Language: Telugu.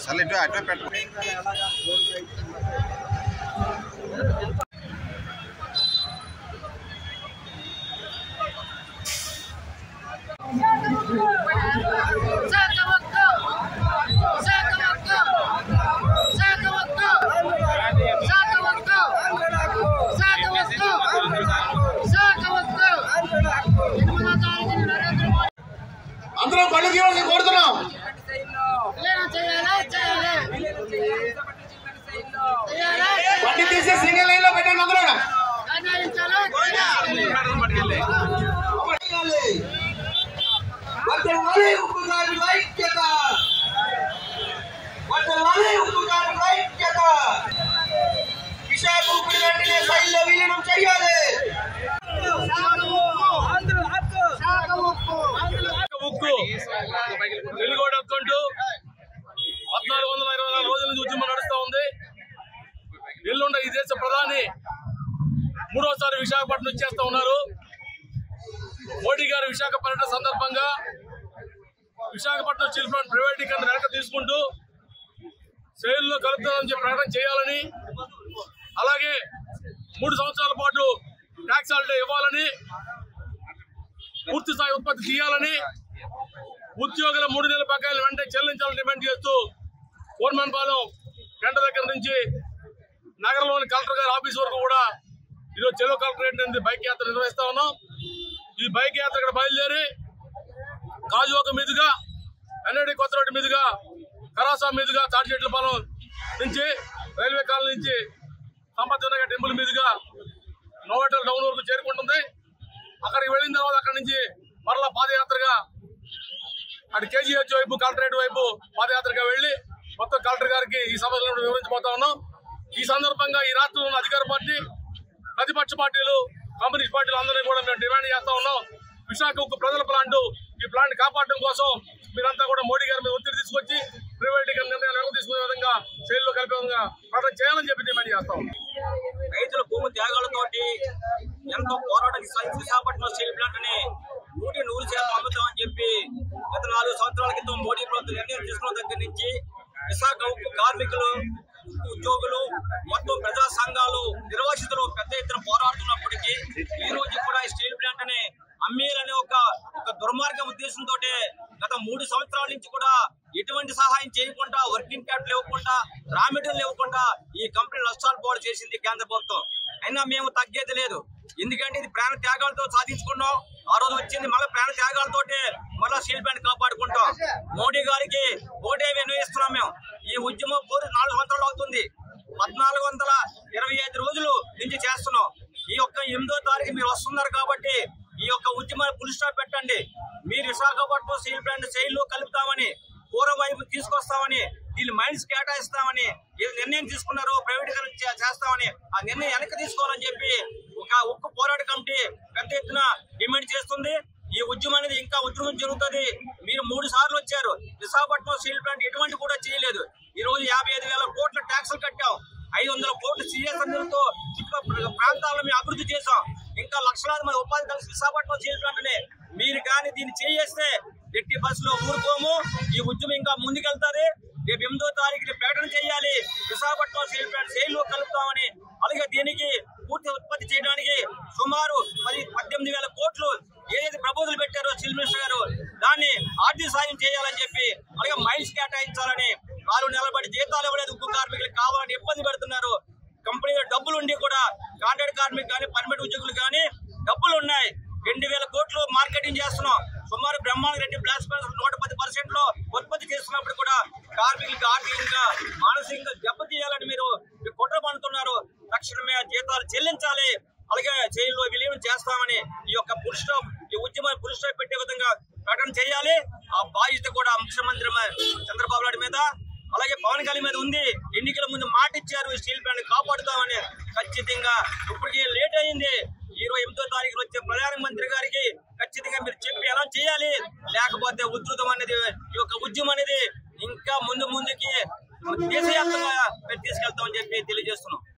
సలిట్ అట్లా పెట్టు అందరం పళ్ళు తీయాలని కోరుతున్నాం. బండి తీసి సింగిల్ లైన్ లో పెట్టండి. అందరూ విశాఖ ఉప్పు వెంటనే శైలిలో విలీనం చేయాలి. తెలుగుంటూ 1424 రోజుల నుంచి ఉద్యమం నడుస్తా ఉంది. ఎల్లుండ ఈ దేశ ప్రధాని మూడోసారి విశాఖపట్నం వచ్చేస్తా ఉన్నారు. మోడీ గారు విశాఖ పర్యటన సందర్భంగా విశాఖపట్నం స్టీల్ ప్లాంట్ ప్రైవేటీకరణ వెనక తీసుకుంటూ సేల్లో కలుపుతామని చెప్పి ప్రకటన చేయాలని, అలాగే 3 సంవత్సరాల పాటు ట్యాక్స్ హాలిడే ఇవ్వాలని, పూర్తి స్థాయి ఉత్పత్తి చేయాలని, ఉద్యోగుల 3 నెలల బకాయిలు వెంటనే చెల్లించాలని డిమాండ్ చేస్తూ కోర్మన్పాలెం గంట దగ్గర నుంచి నగరంలోని కలెక్టర్ గారి ఆఫీస్ వరకు కూడా ఈరోజు చెలో కలెక్టరేట్ నుంచి బైక్ యాత్ర నిర్వహిస్తా ఉన్నాం. ఈ బైక్ యాత్ర ఇక్కడ బయలుదేరి కాజువాక మీదుగా, ఎన్ఐడి కొత్త రోడ్డు మీదుగా, కరాసా మీదుగా, తాటిచెట్లపాలెం నుంచి, రైల్వే కాలనీ నుంచి సంపత్ వినాయక టెంపుల్ మీదుగా నోవేటల్ డౌన్ వరకు చేరుకుంటుంది. అక్కడికి వెళ్ళిన తర్వాత అక్కడి నుంచి మరలా పాదయాత్రగా అటు కేజీహెచ్ వైపు, కలెక్టరేట్ వైపు పాదయాత్రగా వెళ్లి మొత్తం కలెక్టర్ గారికి ఈ సమస్యలను వివరించబోతా ఉన్నాం. ఈ సందర్భంగా ఈ రాష్ట్రంలో ఉన్న అధికార పార్టీ, ప్రతిపక్ష పార్టీలు, కమ్యూనిస్ట్ పార్టీలు అందరినీ కూడా మేము డిమాండ్ చేస్తా ఉన్నాం. విశాఖ ఉక్కు ప్రజల ప్లాంట్, ఈ ప్లాంట్ కాపాడడం కోసం మీరంతా కూడా మోడీ గారి మీద ఒత్తిడి తీసుకొచ్చి ప్రైవేటీకరణ నిర్ణయాలు వెనక్కి తీసుకునే విధంగా, సేల్లో కలిపే విధంగా ప్రకటన చేయాలని చెప్పి డిమాండ్ చేస్తాం. రైతుల భూమి త్యాగాలతోటి ఎంతో పోరాటం విశాఖపట్నం స్టీల్ ప్లాంట్ ని 100% అమ్ముతామని చెప్పి గత 4 సంవత్సరాల క్రితం మోడీ ప్రభుత్వం నిర్ణయం తీసుకున్న దగ్గర నుంచి విశాఖ ఉక్కు కార్మికులు, ఉద్యోగులు, మొత్తం ప్రజా సంఘాలు, నిర్వాసితులు పెద్ద ఎత్తున పోరాడుతున్నప్పటికీ ఈ రోజు కూడా స్టీల్ ప్లాంట్ ని అమ్మేయాలనే ఒక దుర్మార్గం ఉద్దేశంతో గత 3 సంవత్సరాల నుంచి కూడా ఎటువంటి సహాయం చేయకుండా, వర్కింగ్ క్యాపిటల్ ఇవ్వకుండా, రా మెటీరియల్ ఇవ్వకుండా ఈ కంపెనీ నష్టాలు పాడు చేసింది కేంద్ర ప్రభుత్వం. అయినా మేము తగ్గేది లేదు. ఎందుకంటే ఇది ప్రాణ త్యాగాలతో సాధించుకున్నాం. ఆ రోజు వచ్చింది మళ్ళీ ప్రాణ త్యాగాలతోటే మళ్ళీ స్టీల్ ప్లాంట్ కాపాడుకుంటాం. మోడీ గారికి ఓటే వినియోగిస్తున్నాం. మేము ఈ ఉద్యమం 4 సంవత్సరాలు అవుతుంది. 1425 రోజులు నుంచి చేస్తున్నాం. ఈ యొక్క 8వ తారీఖు మీరు వస్తున్నారు కాబట్టి ఈ యొక్క ఉద్యమాన్ని ఫుల్ స్టాప్ పెట్టండి. మీరు విశాఖపట్నం స్టీల్ ప్లాంట్ శైలిలో కలుపుతామని, పూర్వం వైపు తీసుకొస్తామని, వీళ్ళు మైండ్స్ కేటాయిస్తామని నిర్ణయం తీసుకున్నారో ప్రైవేటీకరణ చేస్తామని ఆ నిర్ణయం వెనక్కి తీసుకోవాలని చెప్పి ఒక ఉక్కు పోరాట కమిటీ పెద్ద ఎత్తున డిమాండ్ చేస్తుంది. ఈ ఉద్యమం అనేది ఇంకా ఉద్యమం జరుగుతుంది. మీరు 3 సార్లు వచ్చారు. విశాఖపట్నం స్టీల్ ప్లాంట్ ఎటువంటి కూడా చేయలేదు. ఈ రోజు 55,000 కోట్ల ట్యాక్సులు కట్టాం. 500 కోట్ల సిఎస్ఆర్ నిధులతో చుట్టుపక్కల ప్రాంతాలను మేము అభివృద్ధి చేశాం. ఇంకా లక్షలాది మంది ఉపాధి కలిసి విశాఖపట్నం స్టీల్ ప్లాంట్ ని మీరు కానీ దీన్ని చేస్తే ఎట్టి బస్సులో ఊరుకోము. ఈ ఉద్యమం ఇంకా ముందుకెళ్తారు. రేపు 8వ తారీఖుని ప్రకటన చేయాలి. విశాఖపట్నం స్టీల్ ప్లాంట్ శైలిలో కలుపుతామని, అలాగే దీనికి పూర్తి ఉత్పత్తి చేయడానికి సుమారు 18,000 కోట్లు ఏదైతే ప్రపోజల్ పెట్టారో స్టీల్ మినిస్టర్ గారు, దాన్ని ఆర్థిక సాయం చేయాలని చెప్పి, అలాగే మైల్స్ కేటాయించాలని, 4 నెలల బట్టి జీతాలు ఇవ్వలేదు ఉక్కు కార్మికులకు కావాలని ఇబ్బంది పెడుతున్నారు. కంపెనీలో డబ్బులు ఉండి కూడా కాంట్రాక్ట్ కార్మికులు కానీ, పర్మనెంట్ ఉద్యోగులు కానీ డబ్బులు ఉన్నాయి. 2,000 కోట్లు మార్కెటింగ్ చేస్తున్నాం. సుమారు బ్రహ్మాండ రెడ్డి బ్లాస్ట్ 110% లో ఉత్పత్తి చేస్తున్నప్పుడు కూడా కార్మికులకు ఆర్థికంగా, మానసికంగా దెబ్బతీయాలని మీరు కుట్ర పడుతున్నారు. తక్షణమే జీతాలు చెల్లించాలి. అలాగే జైల్లో విలీనం చేస్తామని ఈ యొక్క ఫుల్ స్టాప్, ఈ ఉద్యమాన్ని ఫుల్ స్టాప్ పెట్టే విధంగా ప్రకటన చేయాలి. ఆ బాధ్యత కూడా ముఖ్యమంత్రి చంద్రబాబు నాయుడు మీద, అలాగే పవన్ కళ్యాణ్ మీద ఉంది. ఎన్నికల ముందు మాట ఇచ్చారు స్టీల్ ప్లాంట్ కాపాడుతామని. ఖచ్చితంగా ఇప్పటికీ లేట్ అయింది. 28వ తారీఖున వచ్చే ప్రధానమంత్రి గారికి ఖచ్చితంగా మీరు చెప్పి ఎలా చేయాలి. లేకపోతే ఉధృతం అనేది, ఈ యొక్క ఉద్యమం అనేది ఇంకా ముందుకి దేశవ్యాప్తంగా తీసుకెళ్తామని చెప్పి తెలియజేస్తున్నాం.